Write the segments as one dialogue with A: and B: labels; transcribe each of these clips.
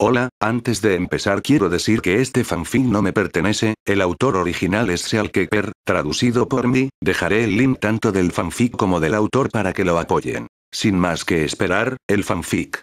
A: Hola, antes de empezar quiero decir que este fanfic no me pertenece, el autor original es Sealkeeper, traducido por mí, dejaré el link tanto del fanfic como del autor para que lo apoyen. Sin más que esperar, el fanfic.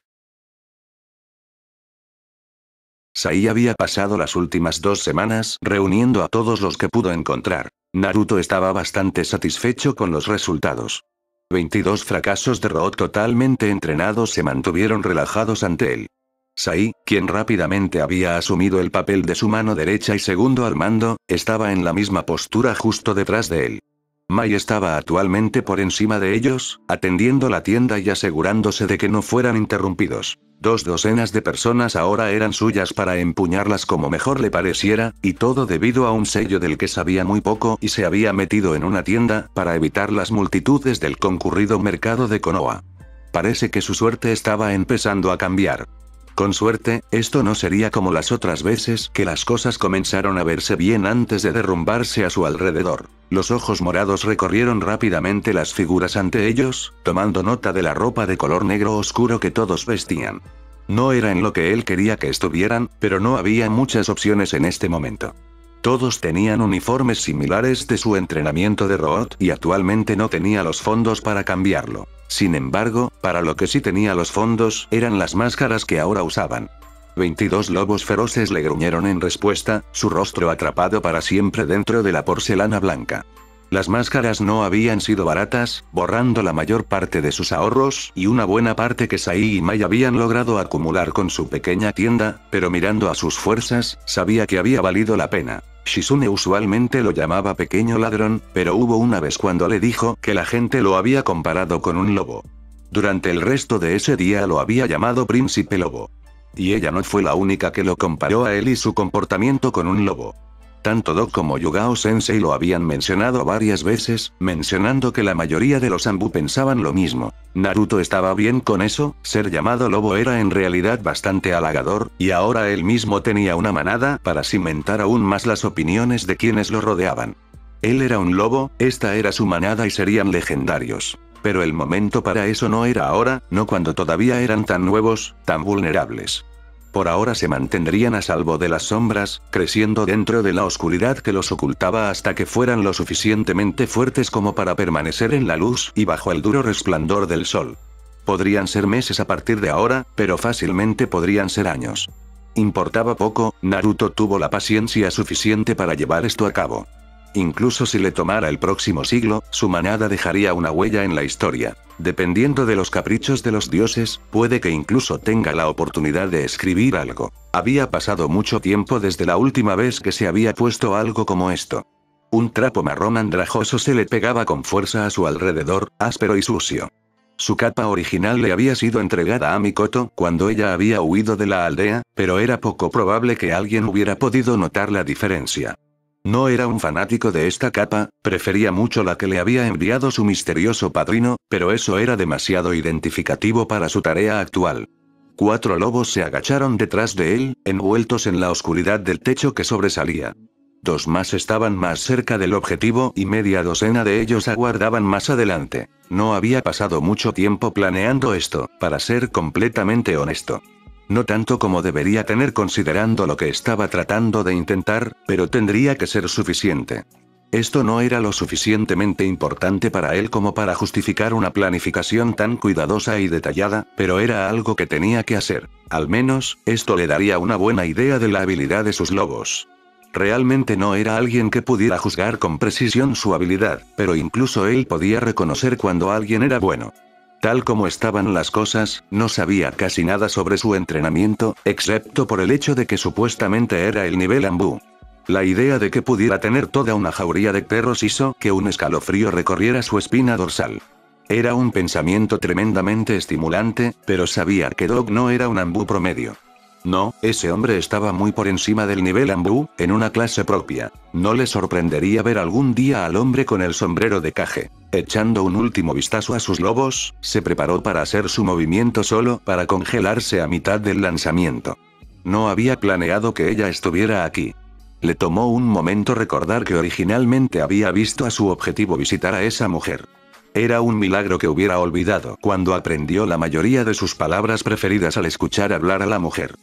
A: Sai había pasado las últimas 2 semanas reuniendo a todos los que pudo encontrar. Naruto estaba bastante satisfecho con los resultados. 22 fracasos de Root totalmente entrenados se mantuvieron relajados ante él. Sai, quien rápidamente había asumido el papel de su mano derecha y segundo al mando, estaba en la misma postura justo detrás de él. Mai estaba actualmente por encima de ellos, atendiendo la tienda y asegurándose de que no fueran interrumpidos. 2 docenas de personas ahora eran suyas para empuñarlas como mejor le pareciera, y todo debido a un sello del que sabía muy poco y se había metido en una tienda para evitar las multitudes del concurrido mercado de Konoha. Parece que su suerte estaba empezando a cambiar. Con suerte, esto no sería como las otras veces que las cosas comenzaron a verse bien antes de derrumbarse a su alrededor. Los ojos morados recorrieron rápidamente las figuras ante ellos, tomando nota de la ropa de color negro oscuro que todos vestían. No era en lo que él quería que estuvieran, pero no había muchas opciones en este momento. Todos tenían uniformes similares de su entrenamiento de Root y actualmente no tenía los fondos para cambiarlo. Sin embargo, para lo que sí tenía los fondos eran las máscaras que ahora usaban. 22 lobos feroces le gruñeron en respuesta, su rostro atrapado para siempre dentro de la porcelana blanca. Las máscaras no habían sido baratas, borrando la mayor parte de sus ahorros y una buena parte que Sai y Mai habían logrado acumular con su pequeña tienda, pero mirando a sus fuerzas, sabía que había valido la pena. Shizune usualmente lo llamaba pequeño ladrón, pero hubo una vez cuando le dijo que la gente lo había comparado con un lobo. Durante el resto de ese día lo había llamado príncipe lobo. Y ella no fue la única que lo comparó a él y su comportamiento con un lobo. Tanto Doc como Yugao Sensei lo habían mencionado varias veces, mencionando que la mayoría de los Anbu pensaban lo mismo. Naruto estaba bien con eso, ser llamado lobo era en realidad bastante halagador, y ahora él mismo tenía una manada para cimentar aún más las opiniones de quienes lo rodeaban. Él era un lobo, esta era su manada y serían legendarios. Pero el momento para eso no era ahora, no cuando todavía eran tan nuevos, tan vulnerables. Por ahora se mantendrían a salvo de las sombras, creciendo dentro de la oscuridad que los ocultaba hasta que fueran lo suficientemente fuertes como para permanecer en la luz y bajo el duro resplandor del sol. Podrían ser meses a partir de ahora, pero fácilmente podrían ser años. Importaba poco, Naruto tuvo la paciencia suficiente para llevar esto a cabo. Incluso si le tomara el próximo siglo, su manada dejaría una huella en la historia. Dependiendo de los caprichos de los dioses, puede que incluso tenga la oportunidad de escribir algo. Había pasado mucho tiempo desde la última vez que se había puesto algo como esto. Un trapo marrón andrajoso se le pegaba con fuerza a su alrededor, áspero y sucio. Su capa original le había sido entregada a Mikoto cuando ella había huido de la aldea, pero era poco probable que alguien hubiera podido notar la diferencia. No era un fanático de esta capa, prefería mucho la que le había enviado su misterioso padrino, pero eso era demasiado identificativo para su tarea actual. 4 lobos se agacharon detrás de él, envueltos en la oscuridad del techo que sobresalía. 2 más estaban más cerca del objetivo y media docena de ellos aguardaban más adelante. No había pasado mucho tiempo planeando esto, para ser completamente honesto. No tanto como debería tener considerando lo que estaba tratando de intentar, pero tendría que ser suficiente. Esto no era lo suficientemente importante para él como para justificar una planificación tan cuidadosa y detallada, pero era algo que tenía que hacer. Al menos, esto le daría una buena idea de la habilidad de sus lobos. Realmente no era alguien que pudiera juzgar con precisión su habilidad, pero incluso él podía reconocer cuando alguien era bueno. Tal como estaban las cosas, no sabía casi nada sobre su entrenamiento, excepto por el hecho de que supuestamente era el nivel Anbu. La idea de que pudiera tener toda una jauría de perros hizo que un escalofrío recorriera su espina dorsal. Era un pensamiento tremendamente estimulante, pero sabía que Doc no era un Anbu promedio. No, ese hombre estaba muy por encima del nivel Anbu, en una clase propia. No le sorprendería ver algún día al hombre con el sombrero de Kage. Echando un último vistazo a sus lobos, se preparó para hacer su movimiento solo para congelarse a mitad del lanzamiento. No había planeado que ella estuviera aquí. Le tomó un momento recordar que originalmente había visto a su objetivo visitar a esa mujer. Era un milagro que hubiera olvidado cuando aprendió la mayoría de sus palabras preferidas al escuchar hablar a la mujer.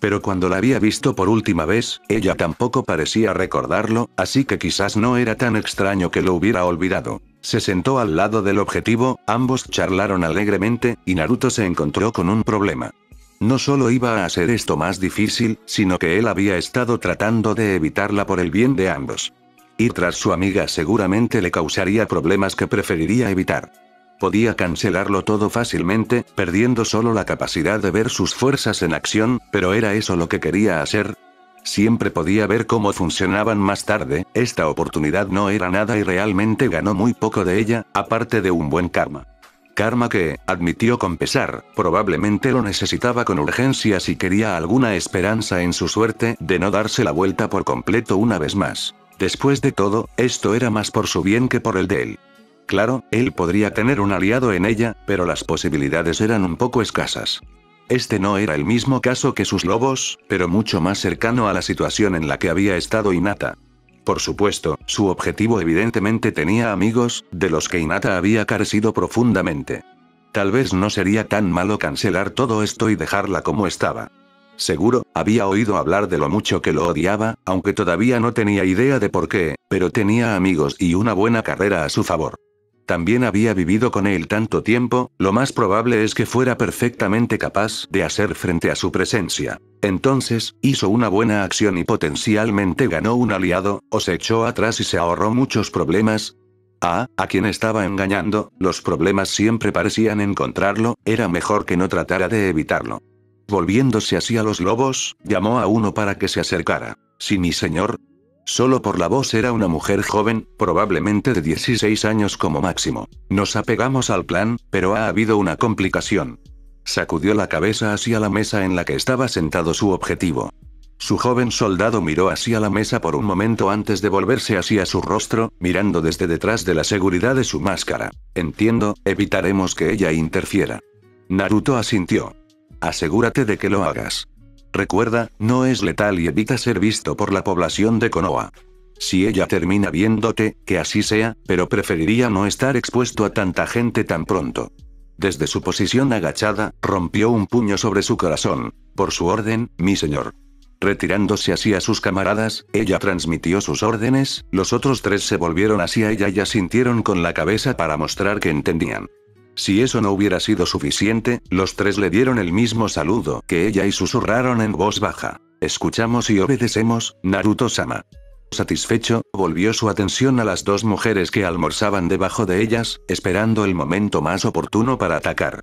A: Pero cuando la había visto por última vez, ella tampoco parecía recordarlo, así que quizás no era tan extraño que lo hubiera olvidado. Se sentó al lado del objetivo, ambos charlaron alegremente, y Naruto se encontró con un problema. No solo iba a hacer esto más difícil, sino que él había estado tratando de evitarla por el bien de ambos. Ir tras su amiga seguramente le causaría problemas que preferiría evitar. Podía cancelarlo todo fácilmente, perdiendo solo la capacidad de ver sus fuerzas en acción, pero ¿era eso lo que quería hacer? Siempre podía ver cómo funcionaban más tarde, esta oportunidad no era nada y realmente ganó muy poco de ella, aparte de un buen karma. Karma que, admitió con pesar, probablemente lo necesitaba con urgencia si quería alguna esperanza en su suerte de no darse la vuelta por completo una vez más. Después de todo, esto era más por su bien que por el de él. Claro, él podría tener un aliado en ella, pero las posibilidades eran un poco escasas. Este no era el mismo caso que sus lobos, pero mucho más cercano a la situación en la que había estado Hinata. Por supuesto, su objetivo evidentemente tenía amigos, de los que Hinata había carecido profundamente. Tal vez no sería tan malo cancelar todo esto y dejarla como estaba. Seguro, había oído hablar de lo mucho que lo odiaba, aunque todavía no tenía idea de por qué, pero tenía amigos y una buena carrera a su favor. También había vivido con él tanto tiempo, lo más probable es que fuera perfectamente capaz de hacer frente a su presencia. Entonces, hizo una buena acción y potencialmente ganó un aliado, o se echó atrás y se ahorró muchos problemas. ¿A quien estaba engañando? Los problemas siempre parecían encontrarlo, era mejor que no tratara de evitarlo. Volviéndose hacia los lobos, llamó a uno para que se acercara. «Sí, mi señor». Solo por la voz era una mujer joven, probablemente de 16 años como máximo. Nos apegamos al plan, pero ha habido una complicación. Sacudió la cabeza hacia la mesa en la que estaba sentado su objetivo. Su joven soldado miró hacia la mesa por un momento antes de volverse hacia su rostro, mirando desde detrás de la seguridad de su máscara. Entiendo, evitaremos que ella interfiera. Naruto asintió. Asegúrate de que lo hagas. Recuerda, no es letal y evita ser visto por la población de Konoha. Si ella termina viéndote, que así sea, pero preferiría no estar expuesto a tanta gente tan pronto. Desde su posición agachada, rompió un puño sobre su corazón. Por su orden, mi señor. Retirándose hacia sus camaradas, ella transmitió sus órdenes, los otros tres se volvieron hacia ella y asintieron con la cabeza para mostrar que entendían. Si eso no hubiera sido suficiente, los tres le dieron el mismo saludo que ella y susurraron en voz baja. Escuchamos y obedecemos, Naruto-sama. Satisfecho, volvió su atención a las dos mujeres que almorzaban debajo de ellas, esperando el momento más oportuno para atacar.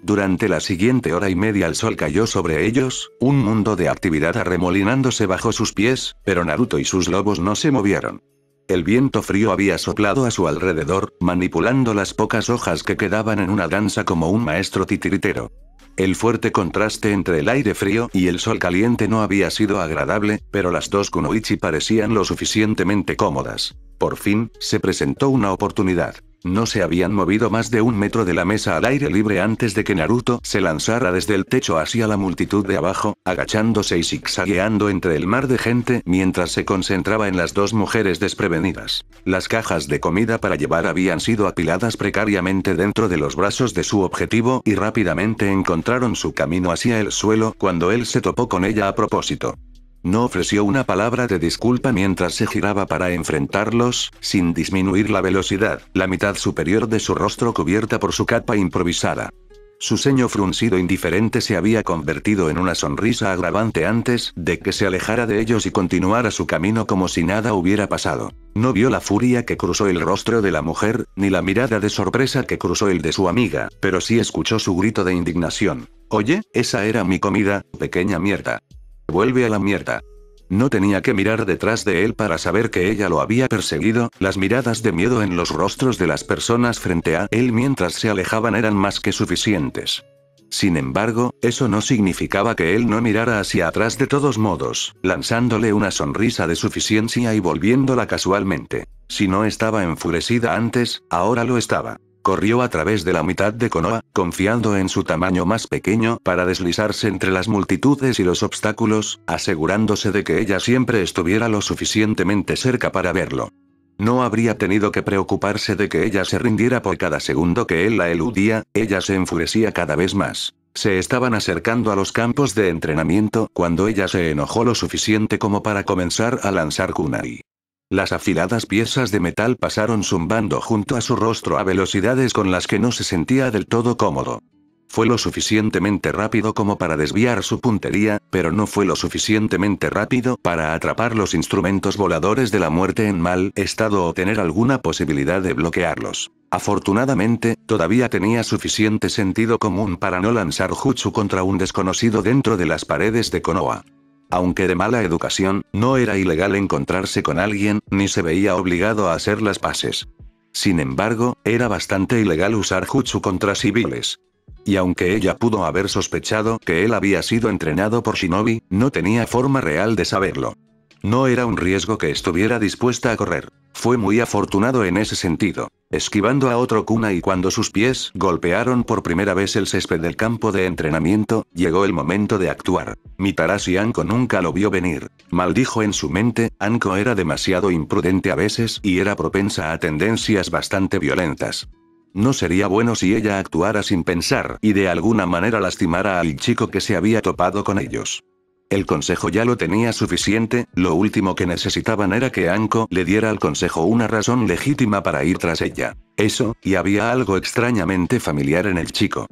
A: Durante la siguiente hora y media el sol cayó sobre ellos, un mundo de actividad arremolinándose bajo sus pies, pero Naruto y sus lobos no se movieron. El viento frío había soplado a su alrededor, manipulando las pocas hojas que quedaban en una danza como un maestro titiritero. El fuerte contraste entre el aire frío y el sol caliente no había sido agradable, pero las dos kunoichi parecían lo suficientemente cómodas. Por fin, se presentó una oportunidad. No se habían movido más de 1 metro de la mesa al aire libre antes de que Naruto se lanzara desde el techo hacia la multitud de abajo, agachándose y zigzagueando entre el mar de gente mientras se concentraba en las dos mujeres desprevenidas. Las cajas de comida para llevar habían sido apiladas precariamente dentro de los brazos de su objetivo y rápidamente encontraron su camino hacia el suelo cuando él se topó con ella a propósito. No ofreció una palabra de disculpa mientras se giraba para enfrentarlos, sin disminuir la velocidad, la mitad superior de su rostro cubierta por su capa improvisada. Su ceño fruncido indiferente se había convertido en una sonrisa agravante antes de que se alejara de ellos y continuara su camino como si nada hubiera pasado. No vio la furia que cruzó el rostro de la mujer, ni la mirada de sorpresa que cruzó el de su amiga, pero sí escuchó su grito de indignación. «Oye, esa era mi comida, pequeña mierda. Vuelve a la mierda». No tenía que mirar detrás de él para saber que ella lo había perseguido, las miradas de miedo en los rostros de las personas frente a él mientras se alejaban eran más que suficientes. Sin embargo, eso no significaba que él no mirara hacia atrás de todos modos, lanzándole una sonrisa de suficiencia y volviéndola casualmente. Si no estaba enfurecida antes, ahora lo estaba. Corrió a través de la mitad de Konoha, confiando en su tamaño más pequeño para deslizarse entre las multitudes y los obstáculos, asegurándose de que ella siempre estuviera lo suficientemente cerca para verlo. No habría tenido que preocuparse de que ella se rindiera por cada segundo que él la eludía, ella se enfurecía cada vez más. Se estaban acercando a los campos de entrenamiento cuando ella se enojó lo suficiente como para comenzar a lanzar kunai. Las afiladas piezas de metal pasaron zumbando junto a su rostro a velocidades con las que no se sentía del todo cómodo. Fue lo suficientemente rápido como para desviar su puntería, pero no fue lo suficientemente rápido para atrapar los instrumentos voladores de la muerte en mal estado o tener alguna posibilidad de bloquearlos. Afortunadamente, todavía tenía suficiente sentido común para no lanzar jutsu contra un desconocido dentro de las paredes de Konoha. Aunque de mala educación, no era ilegal encontrarse con alguien, ni se veía obligado a hacer las paces. Sin embargo, era bastante ilegal usar jutsu contra civiles. Y aunque ella pudo haber sospechado que él había sido entrenado por Shinobi, no tenía forma real de saberlo. No era un riesgo que estuviera dispuesta a correr. Fue muy afortunado en ese sentido, esquivando a otro kunai cuando sus pies golpearon por primera vez el césped del campo de entrenamiento, llegó el momento de actuar. Mitarashi Anko nunca lo vio venir. Maldijo en su mente, Anko era demasiado imprudente a veces y era propensa a tendencias bastante violentas. No sería bueno si ella actuara sin pensar y de alguna manera lastimara al chico que se había topado con ellos. El consejo ya lo tenía suficiente, lo último que necesitaban era que Anko le diera al consejo una razón legítima para ir tras ella. Eso, y había algo extrañamente familiar en el chico.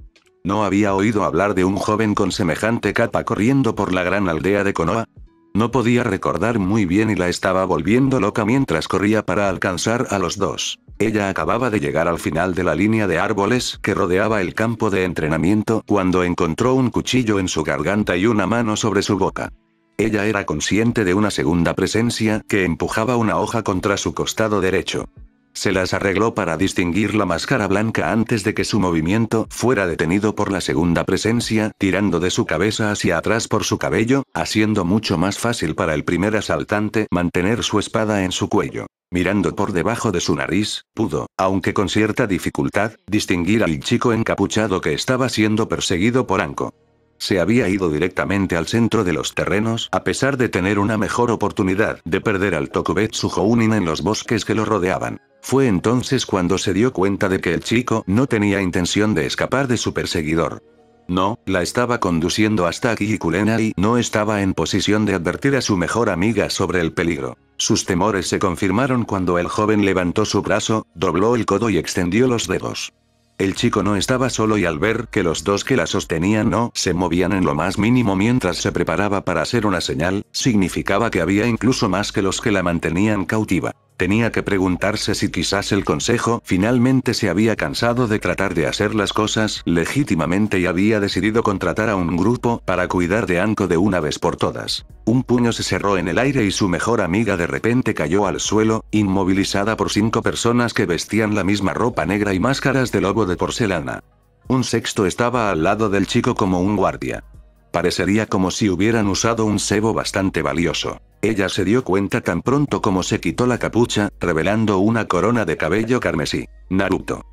A: ¿No había oído hablar de un joven con semejante capa corriendo por la gran aldea de Konoha? No podía recordar muy bien y la estaba volviendo loca mientras corría para alcanzar a los dos. Ella acababa de llegar al final de la línea de árboles que rodeaba el campo de entrenamiento cuando encontró un cuchillo en su garganta y una mano sobre su boca. Ella era consciente de una segunda presencia que empujaba una hoja contra su costado derecho. Se las arregló para distinguir la máscara blanca antes de que su movimiento fuera detenido por la segunda presencia, tirando de su cabeza hacia atrás por su cabello, haciendo mucho más fácil para el primer asaltante mantener su espada en su cuello. Mirando por debajo de su nariz, pudo, aunque con cierta dificultad, distinguir al chico encapuchado que estaba siendo perseguido por Anko. Se había ido directamente al centro de los terrenos a pesar de tener una mejor oportunidad de perder al Tokubetsu Jounin en los bosques que lo rodeaban. Fue entonces cuando se dio cuenta de que el chico no tenía intención de escapar de su perseguidor. No, la estaba conduciendo hasta aquí y Kurenai no estaba en posición de advertir a su mejor amiga sobre el peligro. Sus temores se confirmaron cuando el joven levantó su brazo, dobló el codo y extendió los dedos. El chico no estaba solo y al ver que los dos que la sostenían no se movían en lo más mínimo mientras se preparaba para hacer una señal, significaba que había incluso más que los que la mantenían cautiva. Tenía que preguntarse si quizás el consejo finalmente se había cansado de tratar de hacer las cosas legítimamente y había decidido contratar a un grupo para cuidar de Anko de una vez por todas. Un puño se cerró en el aire y su mejor amiga de repente cayó al suelo, inmovilizada por 5 personas que vestían la misma ropa negra y máscaras de lobo de porcelana. Un sexto estaba al lado del chico como un guardia. Parecería como si hubieran usado un cebo bastante valioso. Ella se dio cuenta tan pronto como se quitó la capucha, revelando una corona de cabello carmesí. Naruto.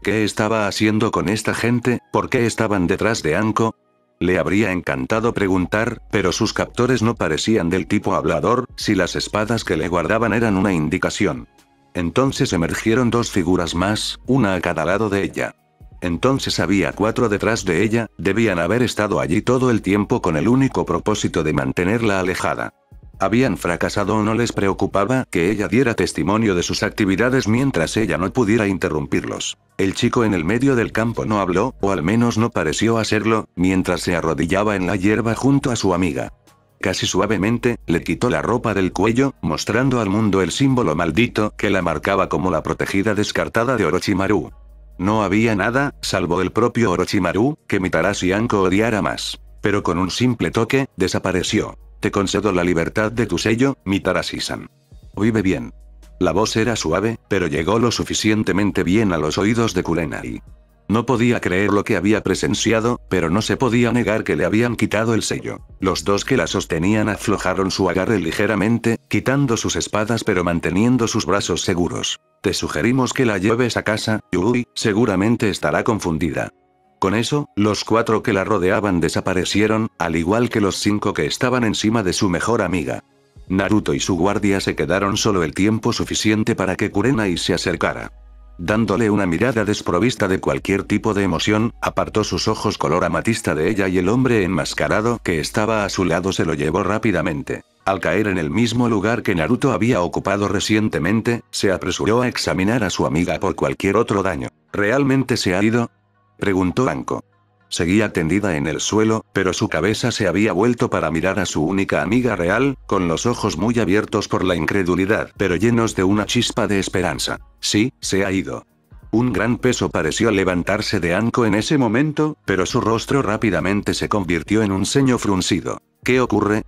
A: ¿Qué estaba haciendo con esta gente? ¿Por qué estaban detrás de Anko? Le habría encantado preguntar, pero sus captores no parecían del tipo hablador, si las espadas que le guardaban eran una indicación. Entonces emergieron 2 figuras más, una a cada lado de ella. Entonces había 4 detrás de ella, debían haber estado allí todo el tiempo con el único propósito de mantenerla alejada. ¿Habían fracasado o no les preocupaba que ella diera testimonio de sus actividades mientras ella no pudiera interrumpirlos? El chico en el medio del campo no habló, o al menos no pareció hacerlo, mientras se arrodillaba en la hierba junto a su amiga. Casi suavemente, le quitó la ropa del cuello, mostrando al mundo el símbolo maldito que la marcaba como la protegida descartada de Orochimaru. No había nada, salvo el propio Orochimaru, que Mitarashi Anko odiara más. Pero con un simple toque, desapareció. Te concedo la libertad de tu sello, Mitarashi-san. Vive bien. La voz era suave, pero llegó lo suficientemente bien a los oídos de Kurenai. No podía creer lo que había presenciado, pero no se podía negar que le habían quitado el sello. Los 2 que la sostenían aflojaron su agarre ligeramente, quitando sus espadas pero manteniendo sus brazos seguros. Te sugerimos que la lleves a casa, Yui, seguramente estará confundida. Con eso, los 4 que la rodeaban desaparecieron, al igual que los 5 que estaban encima de su mejor amiga. Naruto y su guardia se quedaron solo el tiempo suficiente para que Kurenai se acercara. Dándole una mirada desprovista de cualquier tipo de emoción, apartó sus ojos color amatista de ella y el hombre enmascarado que estaba a su lado se lo llevó rápidamente. Al caer en el mismo lugar que Naruto había ocupado recientemente, se apresuró a examinar a su amiga por cualquier otro daño. ¿Realmente se ha ido?, preguntó Anko. Seguía tendida en el suelo, pero su cabeza se había vuelto para mirar a su única amiga real, con los ojos muy abiertos por la incredulidad, pero llenos de una chispa de esperanza. Sí, se ha ido. Un gran peso pareció levantarse de Anko en ese momento, pero su rostro rápidamente se convirtió en un ceño fruncido. ¿Qué ocurre?,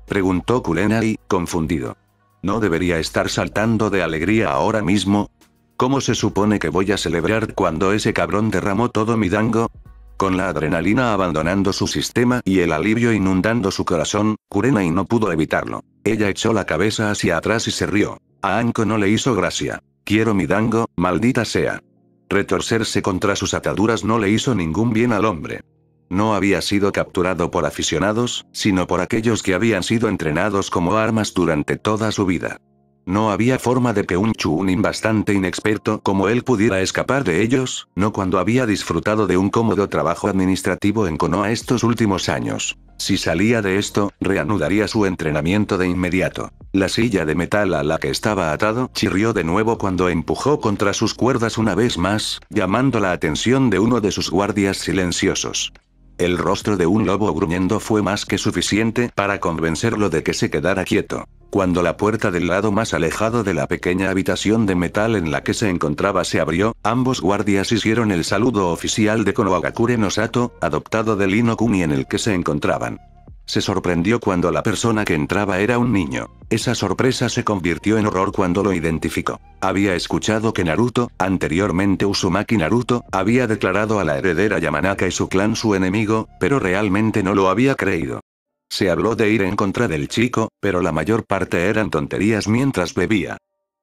A: preguntó Kurenai, confundido. ¿No debería estar saltando de alegría ahora mismo? ¿Cómo se supone que voy a celebrar cuando ese cabrón derramó todo mi dango? Con la adrenalina abandonando su sistema y el alivio inundando su corazón, Kurenai no pudo evitarlo. Ella echó la cabeza hacia atrás y se rió. A Anko no le hizo gracia. Quiero mi dango, maldita sea. Retorcerse contra sus ataduras no le hizo ningún bien al hombre. No había sido capturado por aficionados, sino por aquellos que habían sido entrenados como armas durante toda su vida. No había forma de que un Chunin bastante inexperto como él pudiera escapar de ellos, no cuando había disfrutado de un cómodo trabajo administrativo en Konoha estos últimos años. Si salía de esto, reanudaría su entrenamiento de inmediato. La silla de metal a la que estaba atado chirrió de nuevo cuando empujó contra sus cuerdas una vez más, llamando la atención de uno de sus guardias silenciosos. El rostro de un lobo gruñendo fue más que suficiente para convencerlo de que se quedara quieto. Cuando la puerta del lado más alejado de la pequeña habitación de metal en la que se encontraba se abrió, ambos guardias hicieron el saludo oficial de Konohagakure no Sato, adoptado del Inokuni en el que se encontraban. Se sorprendió cuando la persona que entraba era un niño. Esa sorpresa se convirtió en horror cuando lo identificó. Había escuchado que Naruto, anteriormente Uzumaki Naruto, había declarado a la heredera Yamanaka y su clan su enemigo, pero realmente no lo había creído. Se habló de ir en contra del chico, pero la mayor parte eran tonterías mientras bebía.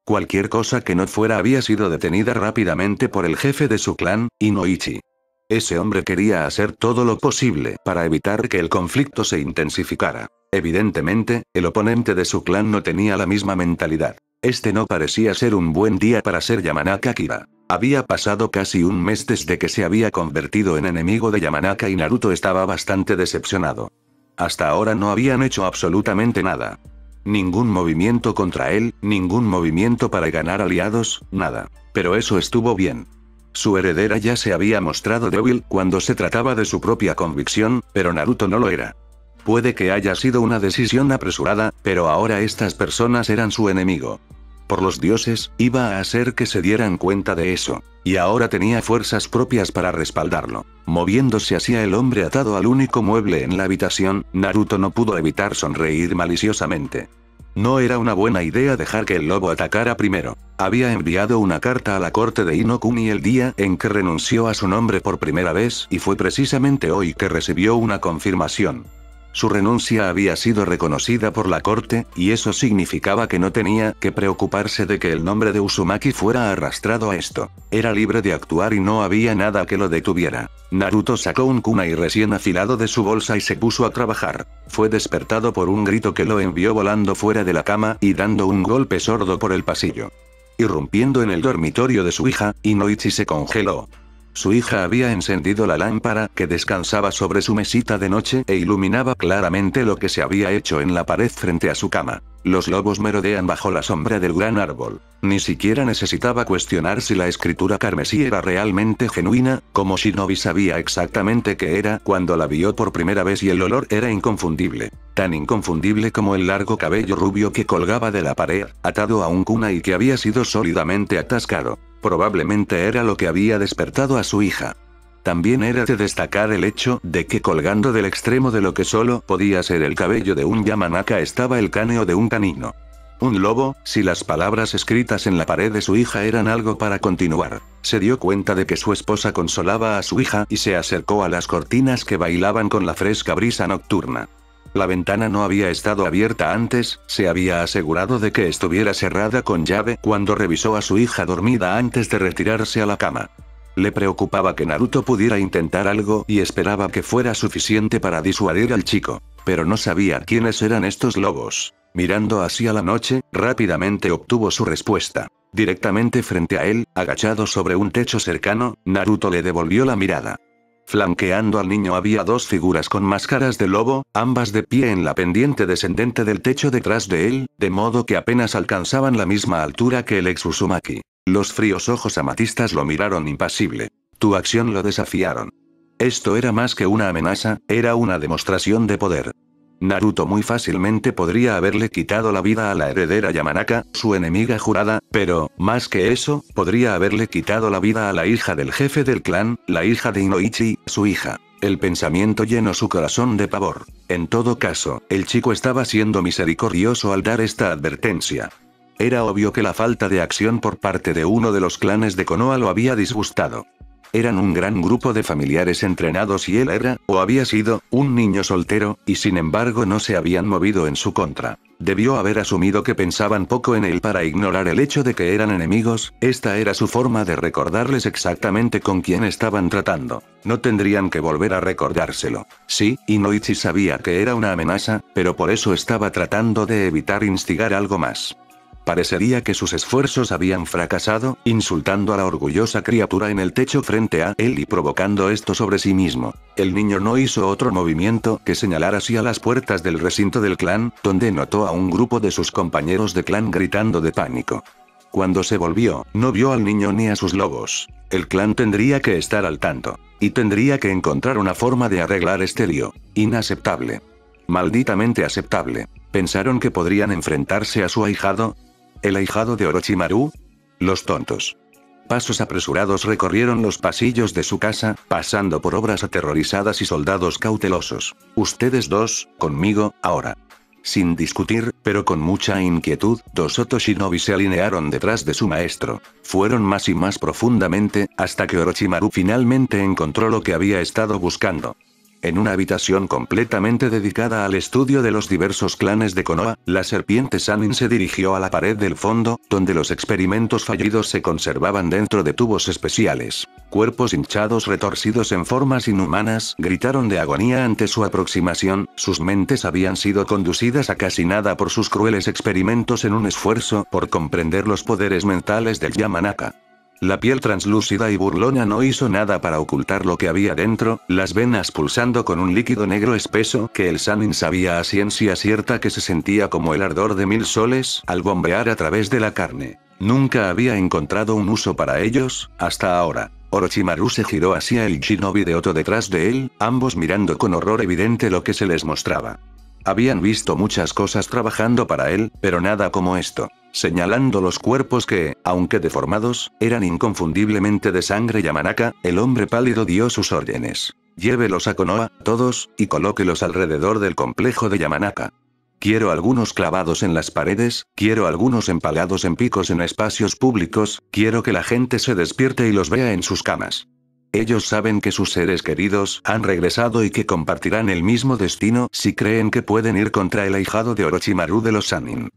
A: Cualquier cosa que no fuera había sido detenida rápidamente por el jefe de su clan, Inoichi. Ese hombre quería hacer todo lo posible para evitar que el conflicto se intensificara. Evidentemente, el oponente de su clan no tenía la misma mentalidad. Este no parecía ser un buen día para ser Yamanaka Kira. Había pasado casi un mes desde que se había convertido en enemigo de Yamanaka y Naruto estaba bastante decepcionado. Hasta ahora no habían hecho absolutamente nada. Ningún movimiento contra él, ningún movimiento para ganar aliados, nada. Pero eso estuvo bien. Su heredera ya se había mostrado débil cuando se trataba de su propia convicción, pero Naruto no lo era. Puede que haya sido una decisión apresurada, pero ahora estas personas eran su enemigo. Por los dioses, iba a hacer que se dieran cuenta de eso. Y ahora tenía fuerzas propias para respaldarlo. Moviéndose hacia el hombre atado al único mueble en la habitación, Naruto no pudo evitar sonreír maliciosamente. No era una buena idea dejar que el lobo atacara primero. Había enviado una carta a la corte de Inokuni el día en que renunció a su nombre por primera vez y fue precisamente hoy que recibió una confirmación. Su renuncia había sido reconocida por la corte, y eso significaba que no tenía que preocuparse de que el nombre de Uzumaki fuera arrastrado a esto. Era libre de actuar y no había nada que lo detuviera. Naruto sacó un kunai recién afilado de su bolsa y se puso a trabajar. Fue despertado por un grito que lo envió volando fuera de la cama y dando un golpe sordo por el pasillo. Irrumpiendo en el dormitorio de su hija, Inoichi se congeló. Su hija había encendido la lámpara que descansaba sobre su mesita de noche e iluminaba claramente lo que se había hecho en la pared frente a su cama. Los lobos merodean bajo la sombra del gran árbol. Ni siquiera necesitaba cuestionar si la escritura carmesí era realmente genuina, como Shinobi sabía exactamente qué era cuando la vio por primera vez y el olor era inconfundible. Tan inconfundible como el largo cabello rubio que colgaba de la pared, atado a un kunai que había sido sólidamente atascado. Probablemente era lo que había despertado a su hija. También era de destacar el hecho de que colgando del extremo de lo que solo podía ser el cabello de un Yamanaka estaba el cráneo de un canino. Un lobo, si las palabras escritas en la pared de su hija eran algo para continuar. Se dio cuenta de que su esposa consolaba a su hija y se acercó a las cortinas que bailaban con la fresca brisa nocturna. La ventana no había estado abierta antes, se había asegurado de que estuviera cerrada con llave cuando revisó a su hija dormida antes de retirarse a la cama. Le preocupaba que Naruto pudiera intentar algo y esperaba que fuera suficiente para disuadir al chico, pero no sabía quiénes eran estos lobos. Mirando hacia la noche, rápidamente obtuvo su respuesta. Directamente frente a él, agachado sobre un techo cercano, Naruto le devolvió la mirada. Flanqueando al niño había dos figuras con máscaras de lobo, ambas de pie en la pendiente descendente del techo detrás de él, de modo que apenas alcanzaban la misma altura que el ex Uzumaki. Los fríos ojos amatistas lo miraron impasible. Tu acción lo desafiaron. Esto era más que una amenaza, era una demostración de poder. Naruto muy fácilmente podría haberle quitado la vida a la heredera Yamanaka, su enemiga jurada, pero, más que eso, podría haberle quitado la vida a la hija del jefe del clan, la hija de Inoichi, su hija. El pensamiento llenó su corazón de pavor. En todo caso, el chico estaba siendo misericordioso al dar esta advertencia. Era obvio que la falta de acción por parte de uno de los clanes de Konoha lo había disgustado. Eran un gran grupo de familiares entrenados y él era, o había sido, un niño soltero, y sin embargo no se habían movido en su contra. Debió haber asumido que pensaban poco en él para ignorar el hecho de que eran enemigos, esta era su forma de recordarles exactamente con quién estaban tratando. No tendrían que volver a recordárselo. Sí, Inoichi sabía que era una amenaza, pero por eso estaba tratando de evitar instigar algo más. Parecería que sus esfuerzos habían fracasado, insultando a la orgullosa criatura en el techo frente a él y provocando esto sobre sí mismo. El niño no hizo otro movimiento que señalar hacia las puertas del recinto del clan, donde notó a un grupo de sus compañeros de clan gritando de pánico. Cuando se volvió, no vio al niño ni a sus lobos. El clan tendría que estar al tanto. Y tendría que encontrar una forma de arreglar este lío. Inaceptable. Malditamente aceptable. ¿Pensaron que podrían enfrentarse a su ahijado? ¿El ahijado de Orochimaru? Los tontos. Pasos apresurados recorrieron los pasillos de su casa, pasando por obras aterrorizadas y soldados cautelosos. Ustedes dos, conmigo, ahora. Sin discutir, pero con mucha inquietud, dos Otoshinobi se alinearon detrás de su maestro. Fueron más y más profundamente, hasta que Orochimaru finalmente encontró lo que había estado buscando. En una habitación completamente dedicada al estudio de los diversos clanes de Konoha, la serpiente Sannin se dirigió a la pared del fondo, donde los experimentos fallidos se conservaban dentro de tubos especiales. Cuerpos hinchados retorcidos en formas inhumanas gritaron de agonía ante su aproximación, sus mentes habían sido conducidas a casi nada por sus crueles experimentos en un esfuerzo por comprender los poderes mentales del Yamanaka. La piel translúcida y burlona no hizo nada para ocultar lo que había dentro, las venas pulsando con un líquido negro espeso que el Sannin sabía a ciencia cierta que se sentía como el ardor de 1000 soles al bombear a través de la carne. Nunca había encontrado un uso para ellos, hasta ahora. Orochimaru se giró hacia el shinobi de Oto detrás de él, ambos mirando con horror evidente lo que se les mostraba. Habían visto muchas cosas trabajando para él, pero nada como esto. Señalando los cuerpos que, aunque deformados, eran inconfundiblemente de sangre Yamanaka, el hombre pálido dio sus órdenes. Llévelos a Konoha, todos, y colóquelos alrededor del complejo de Yamanaka. Quiero algunos clavados en las paredes, quiero algunos empalados en picos en espacios públicos, quiero que la gente se despierte y los vea en sus camas. Ellos saben que sus seres queridos han regresado y que compartirán el mismo destino si creen que pueden ir contra el ahijado de Orochimaru de los Sannin.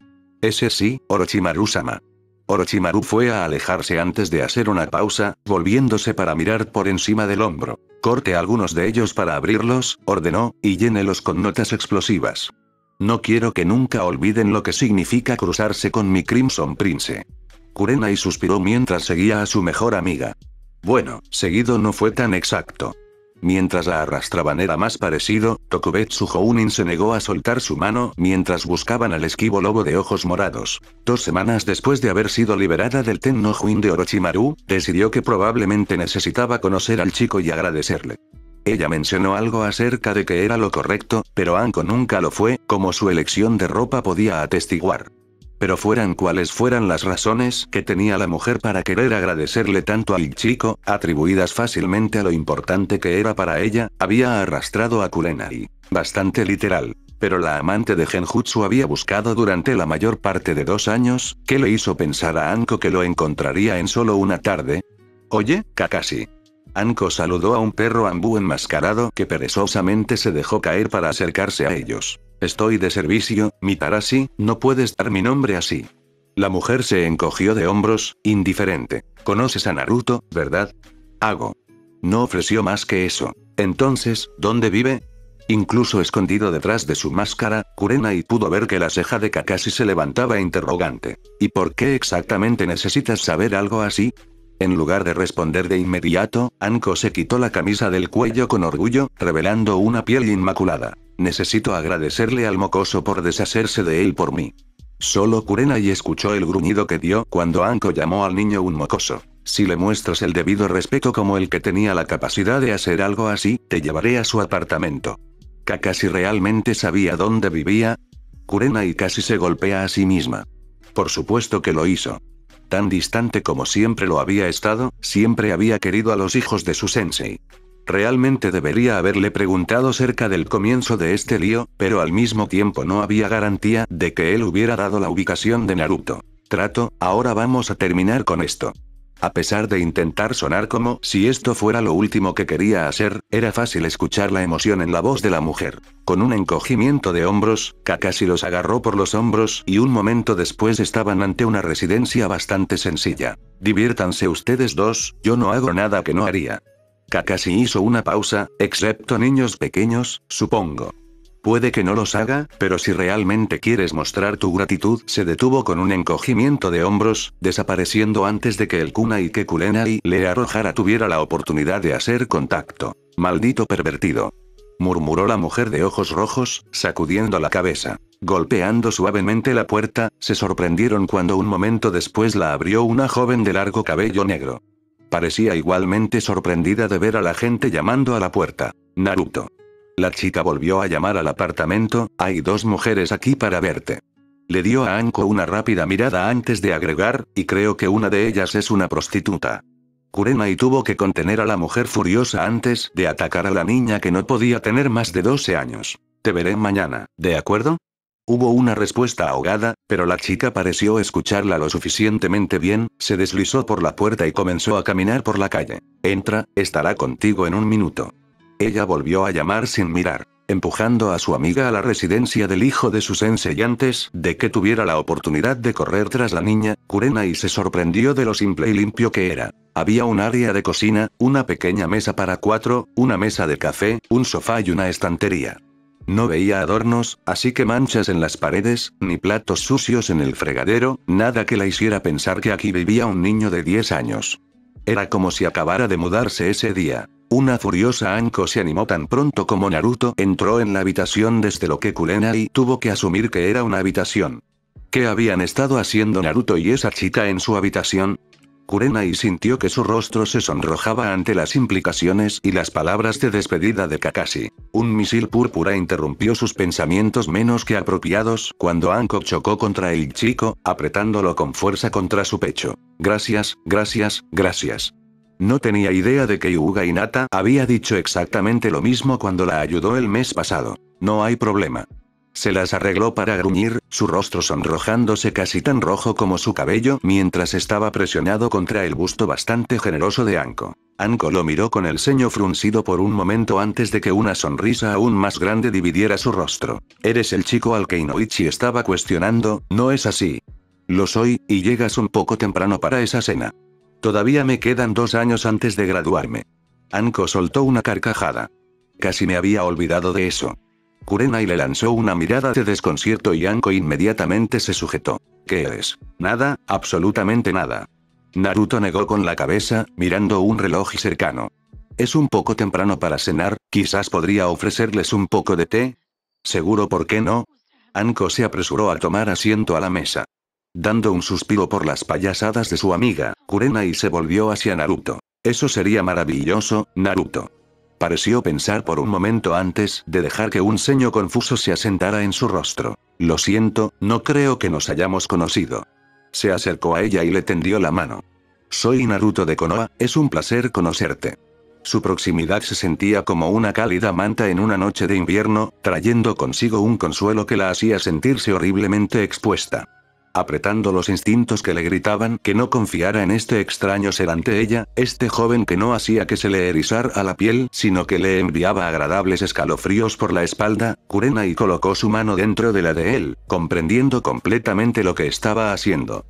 A: Ese sí, Orochimaru-sama. Orochimaru fue a alejarse antes de hacer una pausa, volviéndose para mirar por encima del hombro. Corte algunos de ellos para abrirlos, ordenó, y llénelos con notas explosivas. No quiero que nunca olviden lo que significa cruzarse con mi Crimson Prince. Kurenai suspiró mientras seguía a su mejor amiga. Bueno, seguido no fue tan exacto. Mientras la arrastraban era más parecido, Tokubetsu Jounin se negó a soltar su mano mientras buscaban al esquivo lobo de ojos morados. 2 semanas después de haber sido liberada del Tenno-Juin de Orochimaru, decidió que probablemente necesitaba conocer al chico y agradecerle. Ella mencionó algo acerca de que era lo correcto, pero Anko nunca lo fue, como su elección de ropa podía atestiguar. Pero fueran cuales fueran las razones que tenía la mujer para querer agradecerle tanto al chico, atribuidas fácilmente a lo importante que era para ella, había arrastrado a Kurenai. Bastante literal. Pero la amante de Genjutsu había buscado durante la mayor parte de 2 años, ¿qué le hizo pensar a Anko que lo encontraría en solo una tarde? Oye, Kakashi. Anko saludó a un perro ambú enmascarado que perezosamente se dejó caer para acercarse a ellos. Estoy de servicio, Mitarashi, no puedes dar mi nombre así. La mujer se encogió de hombros, indiferente. ¿Conoces a Naruto, verdad? Hago. No ofreció más que eso. Entonces, ¿dónde vive? Incluso escondido detrás de su máscara, Kurenai pudo ver que la ceja de Kakashi se levantaba interrogante. ¿Y por qué exactamente necesitas saber algo así? En lugar de responder de inmediato, Anko se quitó la camisa del cuello con orgullo, revelando una piel inmaculada. Necesito agradecerle al mocoso por deshacerse de él por mí. Solo Kurenai escuchó el gruñido que dio cuando Anko llamó al niño un mocoso. Si le muestras el debido respeto como el que tenía la capacidad de hacer algo así, te llevaré a su apartamento. ¿Kakashi realmente sabía dónde vivía? Kurenai casi se golpea a sí misma. Por supuesto que lo hizo. Tan distante como siempre lo había estado, siempre había querido a los hijos de su sensei. Realmente debería haberle preguntado cerca del comienzo de este lío, pero al mismo tiempo no había garantía de que él hubiera dado la ubicación de Naruto. Ahora vamos a terminar con esto. A pesar de intentar sonar como si esto fuera lo último que quería hacer, era fácil escuchar la emoción en la voz de la mujer. Con un encogimiento de hombros, Kakashi los agarró por los hombros y un momento después estaban ante una residencia bastante sencilla. Diviértanse ustedes dos, yo no hago nada que no haría. Kakashi hizo una pausa, excepto niños pequeños, supongo. Puede que no los haga, pero si realmente quieres mostrar tu gratitud, se detuvo con un encogimiento de hombros, desapareciendo antes de que el kunai que Kurenai le arrojara tuviera la oportunidad de hacer contacto. Maldito pervertido. Murmuró la mujer de ojos rojos, sacudiendo la cabeza. Golpeando suavemente la puerta, se sorprendieron cuando un momento después la abrió una joven de largo cabello negro. Parecía igualmente sorprendida de ver a la gente llamando a la puerta. Naruto. La chica volvió a llamar al apartamento, hay dos mujeres aquí para verte. Le dio a Anko una rápida mirada antes de agregar, y creo que una de ellas es una prostituta. Kurenai tuvo que contener a la mujer furiosa antes de atacar a la niña que no podía tener más de 12 años. Te veré mañana, ¿de acuerdo? Hubo una respuesta ahogada, pero la chica pareció escucharla lo suficientemente bien, se deslizó por la puerta y comenzó a caminar por la calle. Entra, estará contigo en un minuto. Ella volvió a llamar sin mirar, empujando a su amiga a la residencia del hijo de su sensei antes de que tuviera la oportunidad de correr tras la niña. Kurenai se sorprendió de lo simple y limpio que era. Había un área de cocina, una pequeña mesa para 4, una mesa de café, un sofá y una estantería. No veía adornos, así que manchas en las paredes, ni platos sucios en el fregadero, nada que la hiciera pensar que aquí vivía un niño de 10 años. Era como si acabara de mudarse ese día. Una furiosa Anko se animó tan pronto como Naruto entró en la habitación desde lo que Kurenai tuvo que asumir que era una habitación. ¿Qué habían estado haciendo Naruto y esa chica en su habitación? Kurenai sintió que su rostro se sonrojaba ante las implicaciones y las palabras de despedida de Kakashi. Un misil púrpura interrumpió sus pensamientos menos que apropiados cuando Anko chocó contra el chico, apretándolo con fuerza contra su pecho. Gracias, gracias, gracias. No tenía idea de que Hyuga Hinata había dicho exactamente lo mismo cuando la ayudó el mes pasado. No hay problema. Se las arregló para gruñir, su rostro sonrojándose casi tan rojo como su cabello mientras estaba presionado contra el busto bastante generoso de Anko. Anko lo miró con el ceño fruncido por un momento antes de que una sonrisa aún más grande dividiera su rostro. Eres el chico al que Inoichi estaba cuestionando, ¿no es así? Lo soy, y llegas un poco temprano para esa cena. Todavía me quedan 2 años antes de graduarme. Anko soltó una carcajada. Casi me había olvidado de eso. Kurenai le lanzó una mirada de desconcierto y Anko inmediatamente se sujetó. ¿Qué es? Nada, absolutamente nada. Naruto negó con la cabeza, mirando un reloj cercano. Es un poco temprano para cenar, quizás podría ofrecerles un poco de té. ¿Seguro por qué no? Anko se apresuró a tomar asiento a la mesa. Dando un suspiro por las payasadas de su amiga, Kurenai se volvió hacia Naruto. Eso sería maravilloso, Naruto. Pareció pensar por un momento antes de dejar que un ceño confuso se asentara en su rostro. Lo siento, no creo que nos hayamos conocido. Se acercó a ella y le tendió la mano. Soy Naruto de Konoha, es un placer conocerte. Su proximidad se sentía como una cálida manta en una noche de invierno, trayendo consigo un consuelo que la hacía sentirse horriblemente expuesta. Apretando los instintos que le gritaban que no confiara en este extraño ser ante ella, este joven que no hacía que se le erizara la piel, sino que le enviaba agradables escalofríos por la espalda, Kurenai colocó su mano dentro de la de él, comprendiendo completamente lo que estaba haciendo.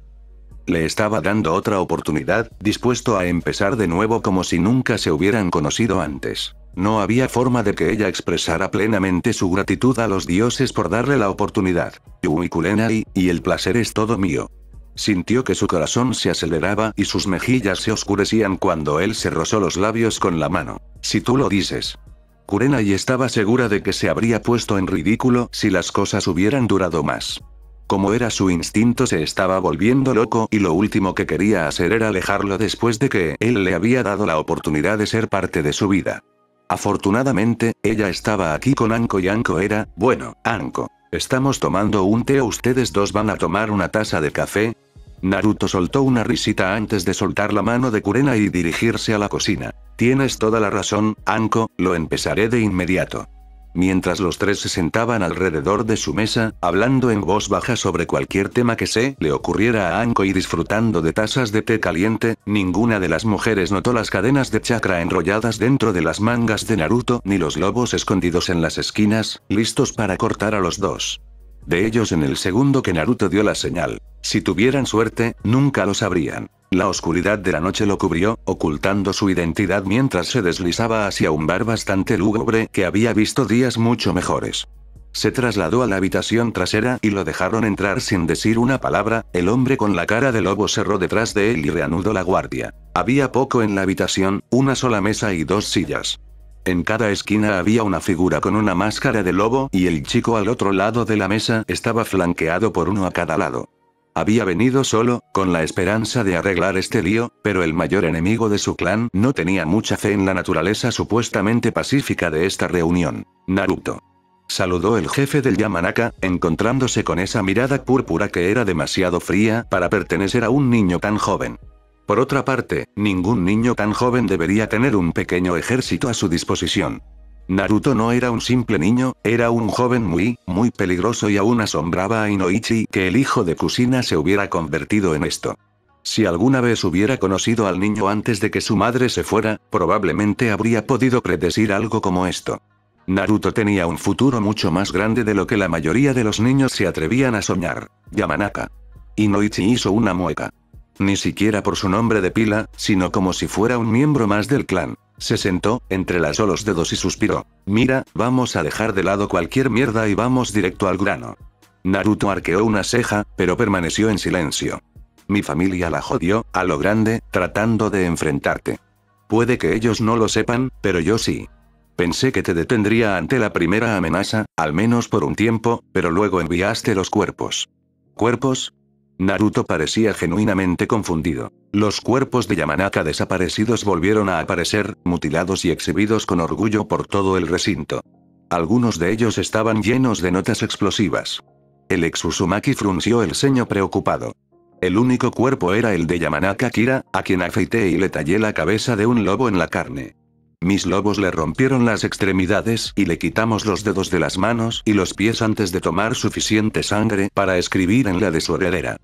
A: Le estaba dando otra oportunidad, dispuesto a empezar de nuevo como si nunca se hubieran conocido antes. No había forma de que ella expresara plenamente su gratitud a los dioses por darle la oportunidad. Yui Kurenai, y el placer es todo mío. Sintió que su corazón se aceleraba y sus mejillas se oscurecían cuando él se rozó los labios con la mano. Si tú lo dices. Kurenai estaba segura de que se habría puesto en ridículo si las cosas hubieran durado más. Como era su instinto, se estaba volviendo loco y lo último que quería hacer era alejarlo después de que él le había dado la oportunidad de ser parte de su vida. Afortunadamente, ella estaba aquí con Anko y Anko era, bueno, Anko, ¿estamos tomando un té o ustedes dos van a tomar una taza de café? Naruto soltó una risita antes de soltar la mano de Kurenai y dirigirse a la cocina. Tienes toda la razón, Anko, lo empezaré de inmediato. Mientras los tres se sentaban alrededor de su mesa, hablando en voz baja sobre cualquier tema que se le ocurriera a Anko y disfrutando de tazas de té caliente, ninguna de las mujeres notó las cadenas de chakra enrolladas dentro de las mangas de Naruto ni los lobos escondidos en las esquinas, listos para cortar a los dos. De ellos en el segundo que Naruto dio la señal. Si tuvieran suerte, nunca lo sabrían. La oscuridad de la noche lo cubrió, ocultando su identidad mientras se deslizaba hacia un bar bastante lúgubre que había visto días mucho mejores. Se trasladó a la habitación trasera y lo dejaron entrar sin decir una palabra. El hombre con la cara de lobo cerró detrás de él y reanudó la guardia. Había poco en la habitación, una sola mesa y dos sillas. En cada esquina había una figura con una máscara de lobo y el chico al otro lado de la mesa estaba flanqueado por uno a cada lado. Había venido solo, con la esperanza de arreglar este lío, pero el mayor enemigo de su clan no tenía mucha fe en la naturaleza supuestamente pacífica de esta reunión. Naruto. Saludó el jefe del Yamanaka, encontrándose con esa mirada púrpura que era demasiado fría para pertenecer a un niño tan joven. Por otra parte, ningún niño tan joven debería tener un pequeño ejército a su disposición. Naruto no era un simple niño, era un joven muy peligroso y aún asombraba a Inoichi que el hijo de Kushina se hubiera convertido en esto. Si alguna vez hubiera conocido al niño antes de que su madre se fuera, probablemente habría podido predecir algo como esto. Naruto tenía un futuro mucho más grande de lo que la mayoría de los niños se atrevían a soñar. Yamanaka. Inoichi hizo una mueca. Ni siquiera por su nombre de pila, sino como si fuera un miembro más del clan. Se sentó, entrelazó los dedos y suspiró. Mira, vamos a dejar de lado cualquier mierda y vamos directo al grano. Naruto arqueó una ceja, pero permaneció en silencio. Mi familia la jodió, a lo grande, tratando de enfrentarte. Puede que ellos no lo sepan, pero yo sí. Pensé que te detendría ante la primera amenaza, al menos por un tiempo, pero luego enviaste los cuerpos. ¿Cuerpos? Naruto parecía genuinamente confundido. Los cuerpos de Yamanaka desaparecidos volvieron a aparecer, mutilados y exhibidos con orgullo por todo el recinto. Algunos de ellos estaban llenos de notas explosivas. El ex Uzumaki frunció el ceño preocupado. El único cuerpo era el de Yamanaka Kira, a quien afeité y le tallé la cabeza de un lobo en la carne. Mis lobos le rompieron las extremidades y le quitamos los dedos de las manos y los pies antes de tomar suficiente sangre para escribir en la de su heredera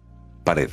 A: pared.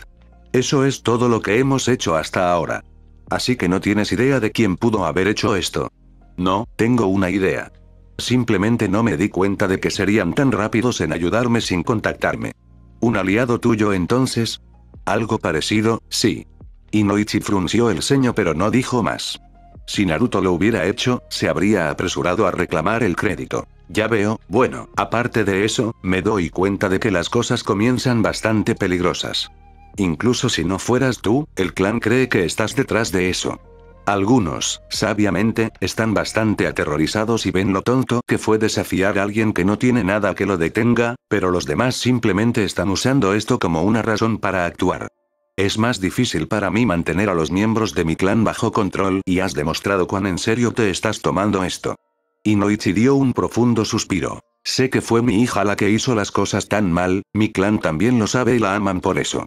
A: Eso es todo lo que hemos hecho hasta ahora. Así que no tienes idea de quién pudo haber hecho esto. No, tengo una idea. Simplemente no me di cuenta de que serían tan rápidos en ayudarme sin contactarme. ¿Un aliado tuyo entonces? Algo parecido, sí. Inoichi frunció el ceño pero no dijo más. Si Naruto lo hubiera hecho, se habría apresurado a reclamar el crédito. Ya veo, bueno, aparte de eso, me doy cuenta de que las cosas comienzan bastante peligrosas. Incluso si no fueras tú, el clan cree que estás detrás de eso. Algunos, sabiamente, están bastante aterrorizados y ven lo tonto que fue desafiar a alguien que no tiene nada que lo detenga, pero los demás simplemente están usando esto como una razón para actuar. Es más difícil para mí mantener a los miembros de mi clan bajo control y has demostrado cuán en serio te estás tomando esto. Inoichi dio un profundo suspiro. Sé que fue mi hija la que hizo las cosas tan mal, mi clan también lo sabe y la aman por eso.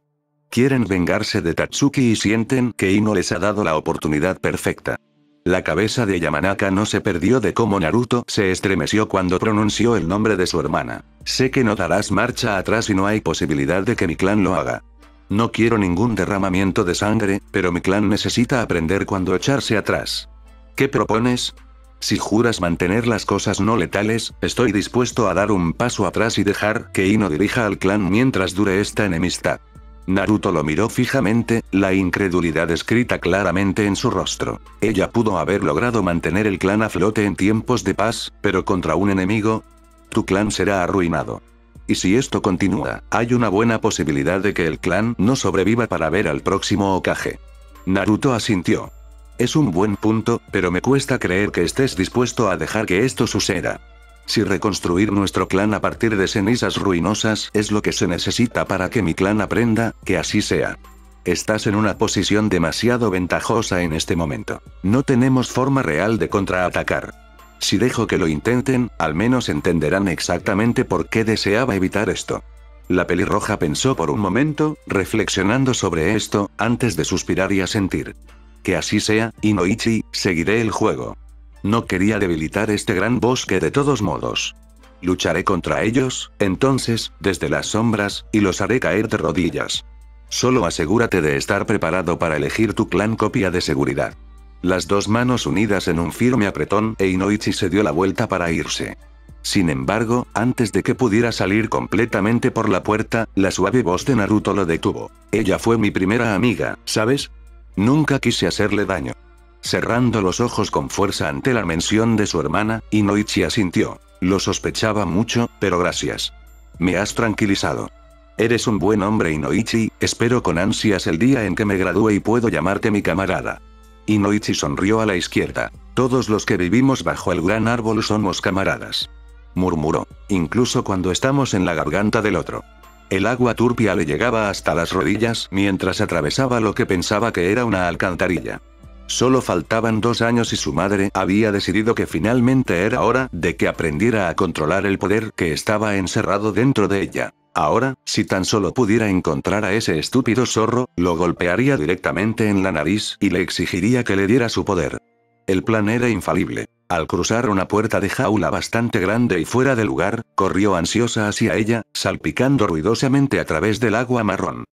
A: Quieren vengarse de Tatsuki y sienten que Ino les ha dado la oportunidad perfecta. La cabeza de Yamanaka no se perdió de cómo Naruto se estremeció cuando pronunció el nombre de su hermana. Sé que no darás marcha atrás y no hay posibilidad de que mi clan lo haga. No quiero ningún derramamiento de sangre, pero mi clan necesita aprender cuándo echarse atrás. ¿Qué propones? Si juras mantener las cosas no letales, estoy dispuesto a dar un paso atrás y dejar que Ino dirija al clan mientras dure esta enemistad. Naruto lo miró fijamente, la incredulidad escrita claramente en su rostro. Ella pudo haber logrado mantener el clan a flote en tiempos de paz, pero contra un enemigo, tu clan será arruinado. Y si esto continúa, hay una buena posibilidad de que el clan no sobreviva para ver al próximo Hokage. Naruto asintió. Es un buen punto, pero me cuesta creer que estés dispuesto a dejar que esto suceda. Si reconstruir nuestro clan a partir de cenizas ruinosas es lo que se necesita para que mi clan aprenda, que así sea. Estás en una posición demasiado ventajosa en este momento. No tenemos forma real de contraatacar. Si dejo que lo intenten, al menos entenderán exactamente por qué deseaba evitar esto. La pelirroja pensó por un momento, reflexionando sobre esto, antes de suspirar y asentir. Que así sea, Inoichi, seguiré el juego. No quería debilitar este gran bosque de todos modos. Lucharé contra ellos, entonces, desde las sombras, y los haré caer de rodillas. Solo asegúrate de estar preparado para elegir tu clan copia de seguridad. Las dos manos unidas en un firme apretón e Inoichi se dio la vuelta para irse. Sin embargo, antes de que pudiera salir completamente por la puerta, la suave voz de Naruto lo detuvo. Ella fue mi primera amiga, ¿sabes? Nunca quise hacerle daño. Cerrando los ojos con fuerza ante la mención de su hermana, Inoichi asintió. Lo sospechaba mucho, pero gracias. Me has tranquilizado. Eres un buen hombre, Inoichi, espero con ansias el día en que me gradúe y puedo llamarte mi camarada. Inoichi sonrió a la izquierda. Todos los que vivimos bajo el gran árbol somos camaradas. Murmuró. Incluso cuando estamos en la garganta del otro. El agua turbia le llegaba hasta las rodillas mientras atravesaba lo que pensaba que era una alcantarilla. Solo faltaban 2 años y su madre había decidido que finalmente era hora de que aprendiera a controlar el poder que estaba encerrado dentro de ella. Ahora, si tan solo pudiera encontrar a ese estúpido zorro, lo golpearía directamente en la nariz y le exigiría que le diera su poder. El plan era infalible. Al cruzar una puerta de jaula bastante grande y fuera de lugar, corrió ansiosa hacia ella, salpicando ruidosamente a través del agua marrón.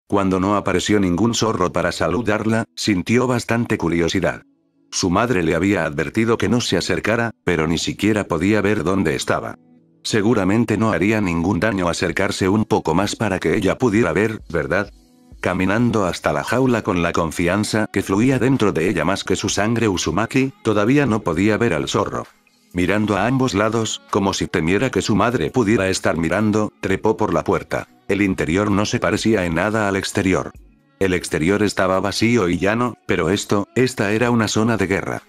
A: Cuando no apareció ningún zorro para saludarla, sintió bastante curiosidad. Su madre le había advertido que no se acercara, pero ni siquiera podía ver dónde estaba. Seguramente no haría ningún daño acercarse un poco más para que ella pudiera ver, ¿verdad? Caminando hasta la jaula con la confianza que fluía dentro de ella más que su sangre Uzumaki, todavía no podía ver al zorro. Mirando a ambos lados, como si temiera que su madre pudiera estar mirando, trepó por la puerta. El interior no se parecía en nada al exterior. El exterior estaba vacío y llano, pero esta era una zona de guerra.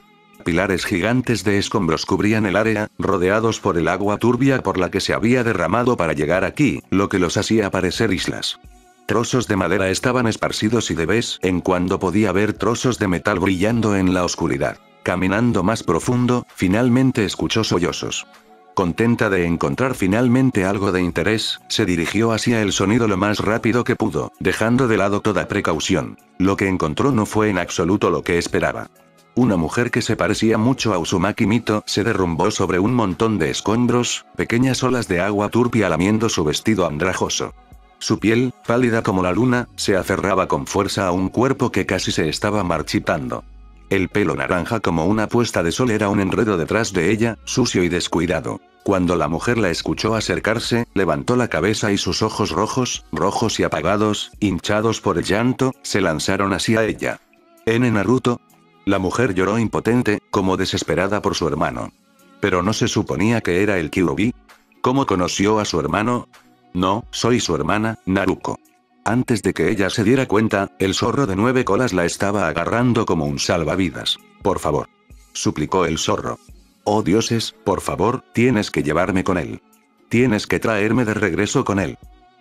A: Pilares gigantes de escombros cubrían el área, rodeados por el agua turbia por la que se había derramado para llegar aquí, lo que los hacía parecer islas. Trozos de madera estaban esparcidos y de vez en cuando podía ver trozos de metal brillando en la oscuridad. Caminando más profundo, finalmente escuchó sollozos. Contenta de encontrar finalmente algo de interés, se dirigió hacia el sonido lo más rápido que pudo, dejando de lado toda precaución. Lo que encontró no fue en absoluto lo que esperaba. Una mujer que se parecía mucho a Uzumaki Mito se derrumbó sobre un montón de escombros, pequeñas olas de agua turbia lamiendo su vestido andrajoso. Su piel, pálida como la luna, se aferraba con fuerza a un cuerpo que casi se estaba marchitando. El pelo naranja como una puesta de sol era un enredo detrás de ella, sucio y descuidado. Cuando la mujer la escuchó acercarse, levantó la cabeza y sus ojos rojos y apagados, hinchados por el llanto, se lanzaron hacia ella. Naruto. La mujer lloró impotente, como desesperada por su hermano. Pero no se suponía que era el Kyuubi. ¿Cómo conoció a su hermano? No, soy su hermana, Naruko. Antes de que ella se diera cuenta, el zorro de 9 colas la estaba agarrando como un salvavidas. Por favor. Suplicó el zorro. Oh dioses, por favor, tienes que llevarme con él. Tienes que traerme de regreso con él.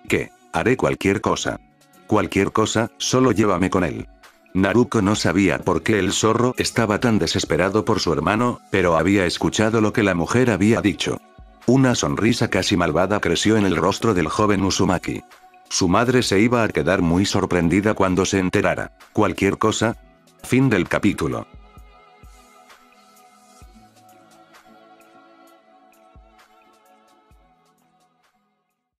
A: ¿Qué? Haré cualquier cosa. Cualquier cosa, solo llévame con él. Naruko no sabía por qué el zorro estaba tan desesperado por su hermano, pero había escuchado lo que la mujer había dicho. Una sonrisa casi malvada creció en el rostro del joven Uzumaki. Su madre se iba a quedar muy sorprendida cuando se enterara. ¿Cualquier cosa? Fin del capítulo.